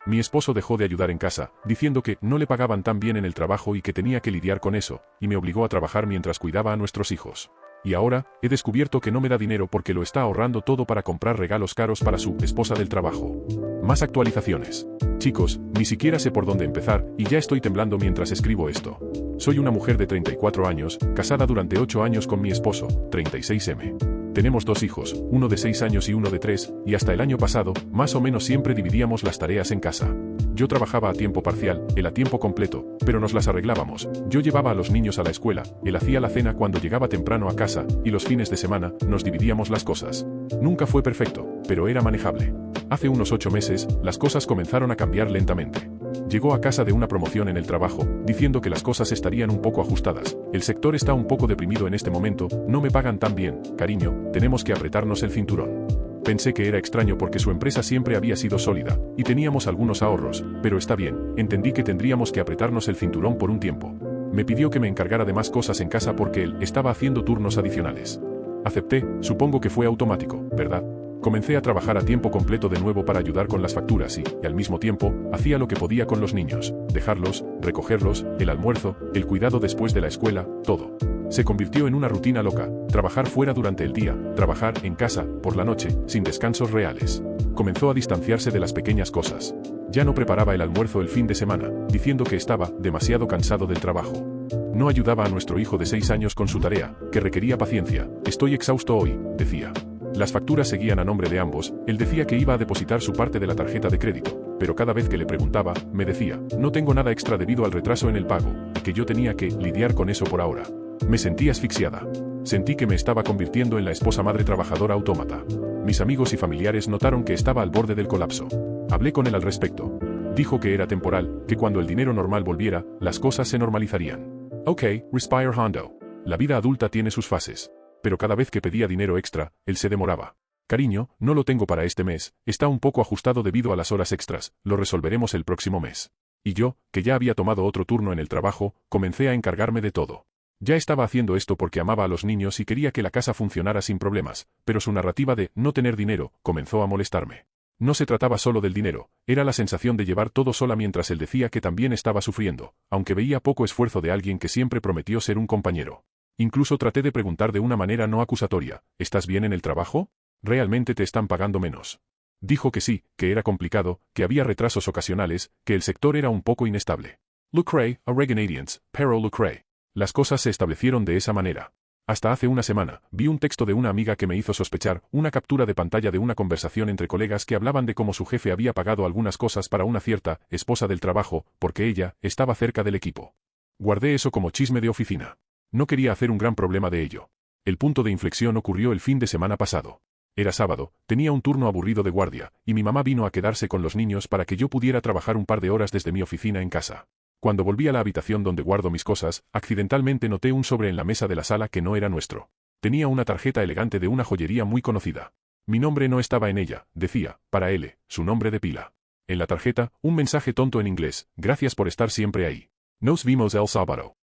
Mi esposo dejó de ayudar en casa, diciendo que no le pagaban tan bien en el trabajo y que tenía que lidiar con eso, y me obligó a trabajar mientras cuidaba a nuestros hijos. Y ahora, he descubierto que no me da dinero porque lo está ahorrando todo para comprar regalos caros para su esposa del trabajo. Más actualizaciones. Chicos, ni siquiera sé por dónde empezar, y ya estoy temblando mientras escribo esto. Soy una mujer de 34 años, casada durante 8 años con mi esposo, 36M. Tenemos 2 hijos, uno de 6 años y uno de 3, y hasta el año pasado, más o menos siempre dividíamos las tareas en casa. Yo trabajaba a tiempo parcial, él a tiempo completo, pero nos las arreglábamos. Yo llevaba a los niños a la escuela, él hacía la cena cuando llegaba temprano a casa, y los fines de semana, nos dividíamos las cosas. Nunca fue perfecto, pero era manejable. Hace unos 8 meses, las cosas comenzaron a cambiar lentamente. Llegó a casa de una promoción en el trabajo, diciendo que las cosas estarían un poco ajustadas. El sector está un poco deprimido en este momento, no me pagan tan bien, cariño, tenemos que apretarnos el cinturón. Pensé que era extraño porque su empresa siempre había sido sólida, y teníamos algunos ahorros, pero está bien, entendí que tendríamos que apretarnos el cinturón por un tiempo. Me pidió que me encargara de más cosas en casa porque él estaba haciendo turnos adicionales. Acepté, supongo que fue automático, ¿verdad? Comencé a trabajar a tiempo completo de nuevo para ayudar con las facturas y al mismo tiempo, hacía lo que podía con los niños, dejarlos, recogerlos, el almuerzo, el cuidado después de la escuela, todo. Se convirtió en una rutina loca, trabajar fuera durante el día, trabajar en casa, por la noche, sin descansos reales. Comenzó a distanciarse de las pequeñas cosas. Ya no preparaba el almuerzo el fin de semana, diciendo que estaba demasiado cansado del trabajo. No ayudaba a nuestro hijo de 6 años con su tarea, que requería paciencia. Estoy exhausto hoy, decía. Las facturas seguían a nombre de ambos, él decía que iba a depositar su parte de la tarjeta de crédito, pero cada vez que le preguntaba, me decía, no tengo nada extra debido al retraso en el pago, y que yo tenía que lidiar con eso por ahora. Me sentí asfixiada. Sentí que me estaba convirtiendo en la esposa madre trabajadora autómata. Mis amigos y familiares notaron que estaba al borde del colapso. Hablé con él al respecto. Dijo que era temporal, que cuando el dinero normal volviera, las cosas se normalizarían. Ok, respire Hondo. La vida adulta tiene sus fases. Pero cada vez que pedía dinero extra, él se demoraba. Cariño, no lo tengo para este mes, está un poco ajustado debido a las horas extras, lo resolveremos el próximo mes. Y yo, que ya había tomado otro turno en el trabajo, comencé a encargarme de todo. Ya estaba haciendo esto porque amaba a los niños y quería que la casa funcionara sin problemas, pero su narrativa de no tener dinero comenzó a molestarme. No se trataba solo del dinero, era la sensación de llevar todo sola mientras él decía que también estaba sufriendo, aunque veía poco esfuerzo de alguien que siempre prometió ser un compañero. Incluso traté de preguntar de una manera no acusatoria, ¿estás bien en el trabajo? ¿Realmente te están pagando menos? Dijo que sí, que era complicado, que había retrasos ocasionales, que el sector era un poco inestable. Lucre, a Reganadians, pero Lucre. Las cosas se establecieron de esa manera. Hasta hace una semana, vi un texto de una amiga que me hizo sospechar, una captura de pantalla de una conversación entre colegas que hablaban de cómo su jefe había pagado algunas cosas para una cierta esposa del trabajo, porque ella estaba cerca del equipo. Guardé eso como chisme de oficina. No quería hacer un gran problema de ello. El punto de inflexión ocurrió el fin de semana pasado. Era sábado, tenía un turno aburrido de guardia, y mi mamá vino a quedarse con los niños para que yo pudiera trabajar un par de horas desde mi oficina en casa. Cuando volví a la habitación donde guardo mis cosas, accidentalmente noté un sobre en la mesa de la sala que no era nuestro. Tenía una tarjeta elegante de una joyería muy conocida. Mi nombre no estaba en ella, decía, para L, su nombre de pila. En la tarjeta, un mensaje tonto en inglés, gracias por estar siempre ahí. Nos vimos el sábado.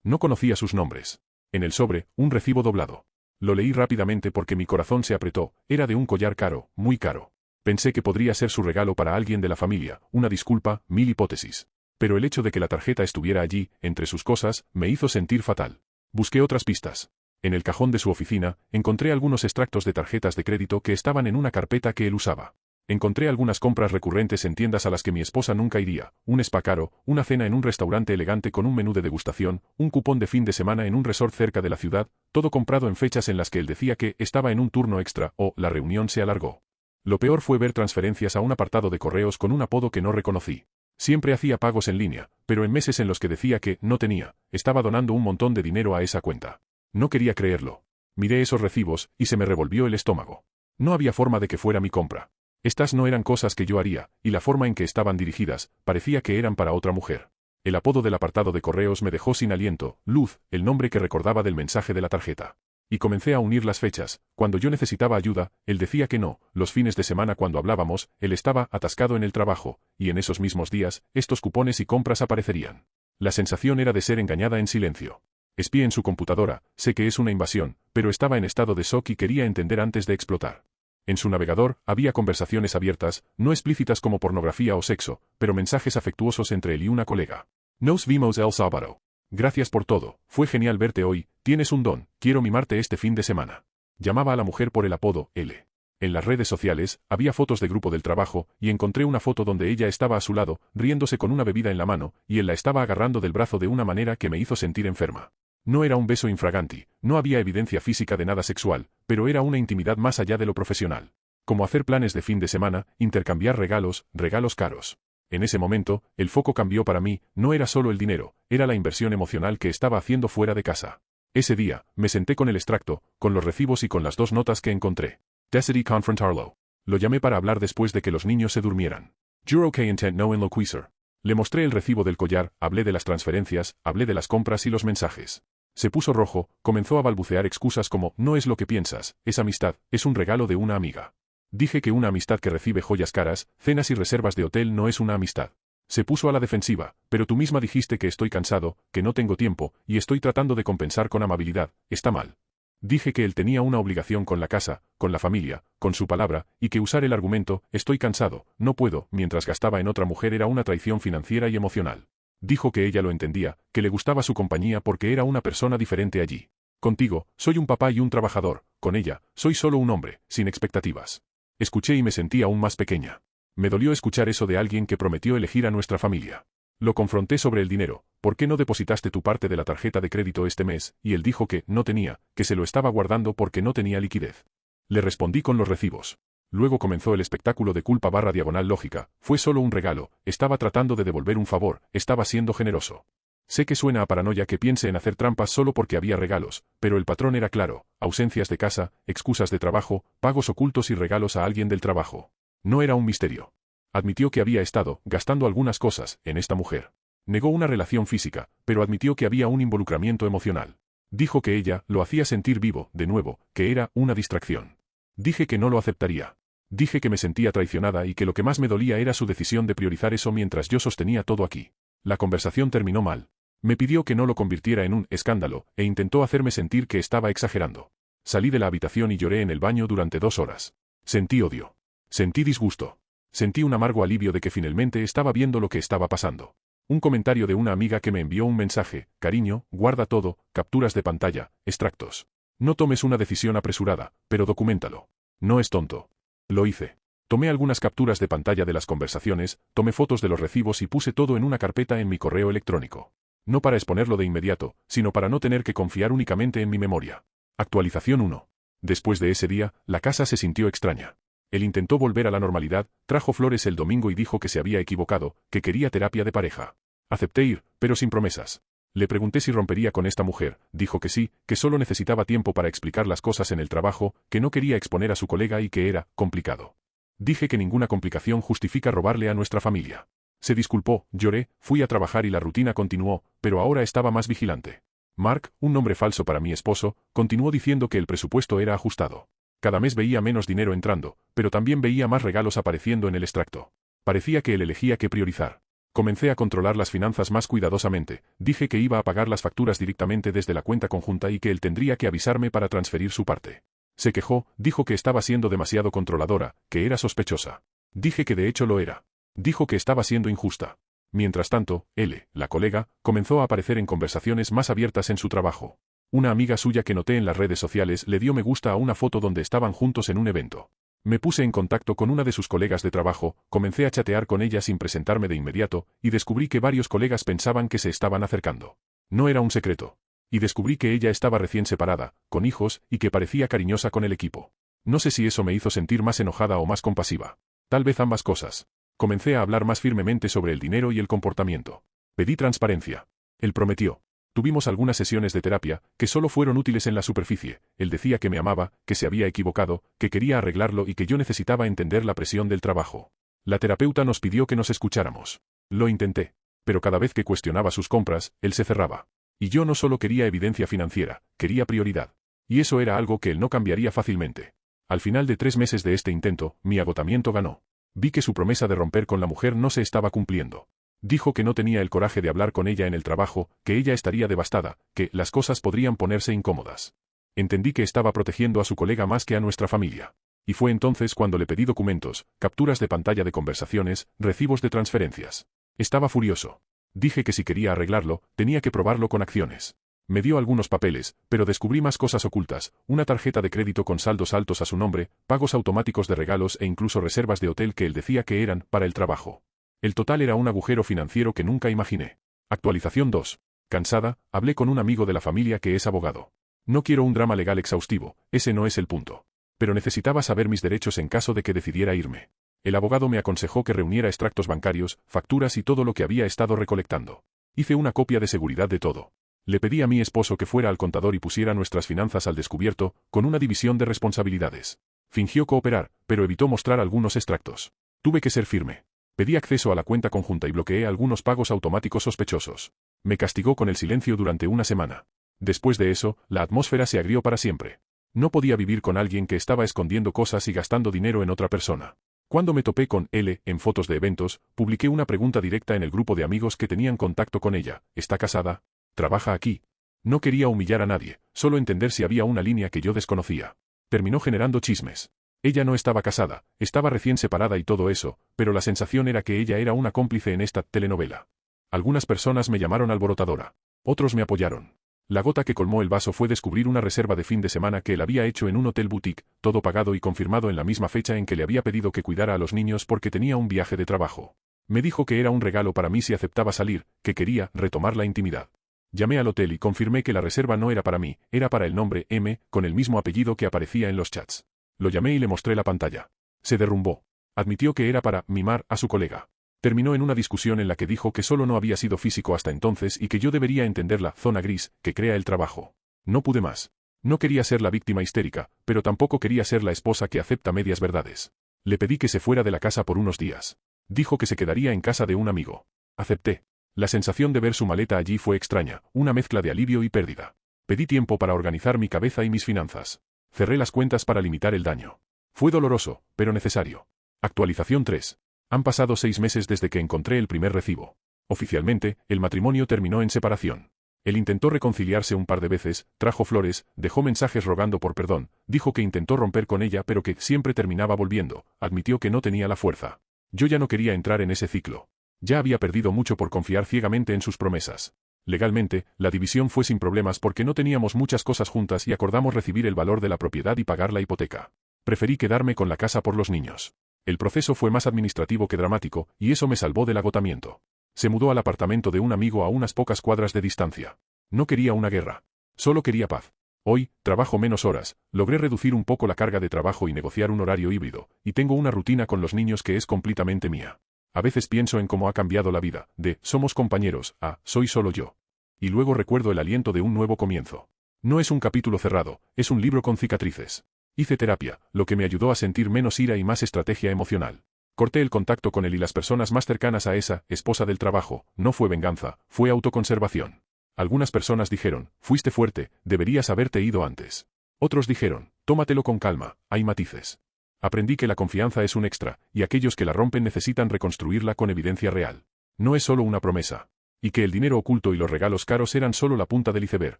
No conocía sus nombres. En el sobre, un recibo doblado. Lo leí rápidamente porque mi corazón se apretó, era de un collar caro, muy caro. Pensé que podría ser su regalo para alguien de la familia, una disculpa, 1000 hipótesis. Pero el hecho de que la tarjeta estuviera allí, entre sus cosas, me hizo sentir fatal. Busqué otras pistas. En el cajón de su oficina, encontré algunos extractos de tarjetas de crédito que estaban en una carpeta que él usaba. Encontré algunas compras recurrentes en tiendas a las que mi esposa nunca iría, un spa caro, una cena en un restaurante elegante con un menú de degustación, un cupón de fin de semana en un resort cerca de la ciudad, todo comprado en fechas en las que él decía que estaba en un turno extra o la reunión se alargó. Lo peor fue ver transferencias a un apartado de correos con un apodo que no reconocí. Siempre hacía pagos en línea, pero en meses en los que decía que no tenía, estaba donando un montón de dinero a esa cuenta. No quería creerlo. Miré esos recibos y se me revolvió el estómago. No había forma de que fuera mi compra. Estas no eran cosas que yo haría, y la forma en que estaban dirigidas, parecía que eran para otra mujer. El apodo del apartado de correos me dejó sin aliento, Luz, el nombre que recordaba del mensaje de la tarjeta. Y comencé a unir las fechas, cuando yo necesitaba ayuda, él decía que no, los fines de semana cuando hablábamos, él estaba atascado en el trabajo, y en esos mismos días, estos cupones y compras aparecerían. La sensación era de ser engañada en silencio. Espié en su computadora, sé que es una invasión, pero estaba en estado de shock y quería entender antes de explotar. En su navegador había conversaciones abiertas, no explícitas como pornografía o sexo, pero mensajes afectuosos entre él y una colega. Nos vimos el sábado. Gracias por todo, fue genial verte hoy, tienes un don, quiero mimarte este fin de semana. Llamaba a la mujer por el apodo L. En las redes sociales, había fotos de grupo del trabajo, y encontré una foto donde ella estaba a su lado, riéndose con una bebida en la mano, y él la estaba agarrando del brazo de una manera que me hizo sentir enferma. No era un beso infraganti, no había evidencia física de nada sexual, pero era una intimidad más allá de lo profesional. Como hacer planes de fin de semana, intercambiar regalos, regalos caros. En ese momento, el foco cambió para mí, no era solo el dinero, era la inversión emocional que estaba haciendo fuera de casa. Ese día, me senté con el extracto, con los recibos y con las 2 notas que encontré. Decidí confrontarlo. Lo llamé para hablar después de que los niños se durmieran. Juro que intent no enloquecer. Le mostré el recibo del collar, hablé de las transferencias, hablé de las compras y los mensajes. Se puso rojo, comenzó a balbucear excusas como, no es lo que piensas, es amistad, es un regalo de una amiga. Dije que una amistad que recibe joyas caras, cenas y reservas de hotel no es una amistad. Se puso a la defensiva, pero tú misma dijiste que estoy cansado, que no tengo tiempo, y estoy tratando de compensar con amabilidad, está mal. Dije que él tenía una obligación con la casa, con la familia, con su palabra, y que usar el argumento, estoy cansado, no puedo, mientras gastaba en otra mujer era una traición financiera y emocional. Dijo que ella lo entendía, que le gustaba su compañía porque era una persona diferente allí. Contigo, soy un papá y un trabajador, con ella, soy solo un hombre, sin expectativas. Escuché y me sentí aún más pequeña. Me dolió escuchar eso de alguien que prometió elegir a nuestra familia. Lo confronté sobre el dinero, ¿por qué no depositaste tu parte de la tarjeta de crédito este mes? Y él dijo que no tenía, que se lo estaba guardando porque no tenía liquidez. Le respondí con los recibos. Luego comenzó el espectáculo de culpa/diagonal lógica, fue solo un regalo, estaba tratando de devolver un favor, estaba siendo generoso. Sé que suena a paranoia que piense en hacer trampas solo porque había regalos, pero el patrón era claro, ausencias de casa, excusas de trabajo, pagos ocultos y regalos a alguien del trabajo. No era un misterio. Admitió que había estado gastando algunas cosas en esta mujer. Negó una relación física, pero admitió que había un involucramiento emocional. Dijo que ella lo hacía sentir vivo, de nuevo, que era una distracción. Dije que no lo aceptaría. Dije que me sentía traicionada y que lo que más me dolía era su decisión de priorizar eso mientras yo sostenía todo aquí. La conversación terminó mal. Me pidió que no lo convirtiera en un escándalo, e intentó hacerme sentir que estaba exagerando. Salí de la habitación y lloré en el baño durante 2 horas. Sentí odio. Sentí disgusto. Sentí un amargo alivio de que finalmente estaba viendo lo que estaba pasando. Un comentario de una amiga que me envió un mensaje, cariño, guarda todo, capturas de pantalla, extractos. No tomes una decisión apresurada, pero documéntalo. No es tonto. Lo hice. Tomé algunas capturas de pantalla de las conversaciones, tomé fotos de los recibos y puse todo en una carpeta en mi correo electrónico. No para exponerlo de inmediato, sino para no tener que confiar únicamente en mi memoria. Actualización 1. Después de ese día, la casa se sintió extraña. Él intentó volver a la normalidad, trajo flores el domingo y dijo que se había equivocado, que quería terapia de pareja. Acepté ir, pero sin promesas. Le pregunté si rompería con esta mujer, dijo que sí, que solo necesitaba tiempo para explicar las cosas en el trabajo, que no quería exponer a su colega y que era complicado. Dije que ninguna complicación justifica robarle a nuestra familia. Se disculpó, lloré, fui a trabajar y la rutina continuó, pero ahora estaba más vigilante. Mark, un nombre falso para mi esposo, continuó diciendo que el presupuesto era ajustado. Cada mes veía menos dinero entrando, pero también veía más regalos apareciendo en el extracto. Parecía que él elegía qué priorizar. Comencé a controlar las finanzas más cuidadosamente, dije que iba a pagar las facturas directamente desde la cuenta conjunta y que él tendría que avisarme para transferir su parte. Se quejó, dijo que estaba siendo demasiado controladora, que era sospechosa. Dije que de hecho lo era. Dijo que estaba siendo injusta. Mientras tanto, L, la colega, comenzó a aparecer en conversaciones más abiertas en su trabajo. Una amiga suya que noté en las redes sociales le dio me gusta a una foto donde estaban juntos en un evento. Me puse en contacto con una de sus colegas de trabajo, comencé a chatear con ella sin presentarme de inmediato, y descubrí que varios colegas pensaban que se estaban acercando. No era un secreto. Y descubrí que ella estaba recién separada, con hijos, y que parecía cariñosa con el equipo. No sé si eso me hizo sentir más enojada o más compasiva. Tal vez ambas cosas. Comencé a hablar más firmemente sobre el dinero y el comportamiento. Pedí transparencia. Él prometió. Tuvimos algunas sesiones de terapia, que solo fueron útiles en la superficie. Él decía que me amaba, que se había equivocado, que quería arreglarlo y que yo necesitaba entender la presión del trabajo. La terapeuta nos pidió que nos escucháramos. Lo intenté. Pero cada vez que cuestionaba sus compras, él se cerraba. Y yo no solo quería evidencia financiera, quería prioridad. Y eso era algo que él no cambiaría fácilmente. Al final de 3 meses de este intento, mi agotamiento ganó. Vi que su promesa de romper con la mujer no se estaba cumpliendo. Dijo que no tenía el coraje de hablar con ella en el trabajo, que ella estaría devastada, que las cosas podrían ponerse incómodas. Entendí que estaba protegiendo a su colega más que a nuestra familia. Y fue entonces cuando le pedí documentos, capturas de pantalla de conversaciones, recibos de transferencias. Estaba furioso. Dije que si quería arreglarlo, tenía que probarlo con acciones. Me dio algunos papeles, pero descubrí más cosas ocultas, una tarjeta de crédito con saldos altos a su nombre, pagos automáticos de regalos e incluso reservas de hotel que él decía que eran para el trabajo. El total era un agujero financiero que nunca imaginé. Actualización 2. Cansada, hablé con un amigo de la familia que es abogado. No quiero un drama legal exhaustivo, ese no es el punto. Pero necesitaba saber mis derechos en caso de que decidiera irme. El abogado me aconsejó que reuniera extractos bancarios, facturas y todo lo que había estado recolectando. Hice una copia de seguridad de todo. Le pedí a mi esposo que fuera al contador y pusiera nuestras finanzas al descubierto, con una división de responsabilidades. Fingió cooperar, pero evitó mostrar algunos extractos. Tuve que ser firme. Pedí acceso a la cuenta conjunta y bloqueé algunos pagos automáticos sospechosos. Me castigó con el silencio durante una semana. Después de eso, la atmósfera se agrió para siempre. No podía vivir con alguien que estaba escondiendo cosas y gastando dinero en otra persona. Cuando me topé con L en fotos de eventos, publiqué una pregunta directa en el grupo de amigos que tenían contacto con ella. ¿Está casada? ¿Trabaja aquí? No quería humillar a nadie, solo entender si había una línea que yo desconocía. Terminó generando chismes. Ella no estaba casada, estaba recién separada y todo eso, pero la sensación era que ella era una cómplice en esta telenovela. Algunas personas me llamaron alborotadora. Otros me apoyaron. La gota que colmó el vaso fue descubrir una reserva de fin de semana que él había hecho en un hotel boutique, todo pagado y confirmado en la misma fecha en que le había pedido que cuidara a los niños porque tenía un viaje de trabajo. Me dijo que era un regalo para mí si aceptaba salir, que quería retomar la intimidad. Llamé al hotel y confirmé que la reserva no era para mí, era para el nombre M, con el mismo apellido que aparecía en los chats. Lo llamé y le mostré la pantalla. Se derrumbó. Admitió que era para mimar a su colega. Terminó en una discusión en la que dijo que solo no había sido físico hasta entonces y que yo debería entender la zona gris que crea el trabajo. No pude más. No quería ser la víctima histérica, pero tampoco quería ser la esposa que acepta medias verdades. Le pedí que se fuera de la casa por unos días. Dijo que se quedaría en casa de un amigo. Acepté. La sensación de ver su maleta allí fue extraña, una mezcla de alivio y pérdida. Pedí tiempo para organizar mi cabeza y mis finanzas. Cerré las cuentas para limitar el daño. Fue doloroso, pero necesario. Actualización 3. Han pasado 6 meses desde que encontré el primer recibo. Oficialmente, el matrimonio terminó en separación. Él intentó reconciliarse un par de veces, trajo flores, dejó mensajes rogando por perdón, dijo que intentó romper con ella pero que siempre terminaba volviendo, admitió que no tenía la fuerza. Yo ya no quería entrar en ese ciclo. Ya había perdido mucho por confiar ciegamente en sus promesas. Legalmente, la división fue sin problemas porque no teníamos muchas cosas juntas y acordamos recibir el valor de la propiedad y pagar la hipoteca. Preferí quedarme con la casa por los niños. El proceso fue más administrativo que dramático, y eso me salvó del agotamiento. Se mudó al apartamento de un amigo a unas pocas cuadras de distancia. No quería una guerra. Solo quería paz. Hoy, trabajo menos horas, logré reducir un poco la carga de trabajo y negociar un horario híbrido, y tengo una rutina con los niños que es completamente mía. A veces pienso en cómo ha cambiado la vida, de somos compañeros, a soy solo yo. Y luego recuerdo el aliento de un nuevo comienzo. No es un capítulo cerrado, es un libro con cicatrices. Hice terapia, lo que me ayudó a sentir menos ira y más estrategia emocional. Corté el contacto con él y las personas más cercanas a esa esposa del trabajo. No fue venganza, fue autoconservación. Algunas personas dijeron, fuiste fuerte, deberías haberte ido antes. Otros dijeron, tómatelo con calma, hay matices. Aprendí que la confianza es un extra, y aquellos que la rompen necesitan reconstruirla con evidencia real. No es solo una promesa. Y que el dinero oculto y los regalos caros eran solo la punta del iceberg.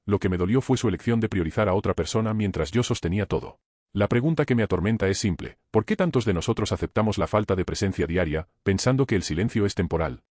Lo que me dolió fue su elección de priorizar a otra persona mientras yo sostenía todo. La pregunta que me atormenta es simple, ¿por qué tantos de nosotros aceptamos la falta de presencia diaria, pensando que el silencio es temporal?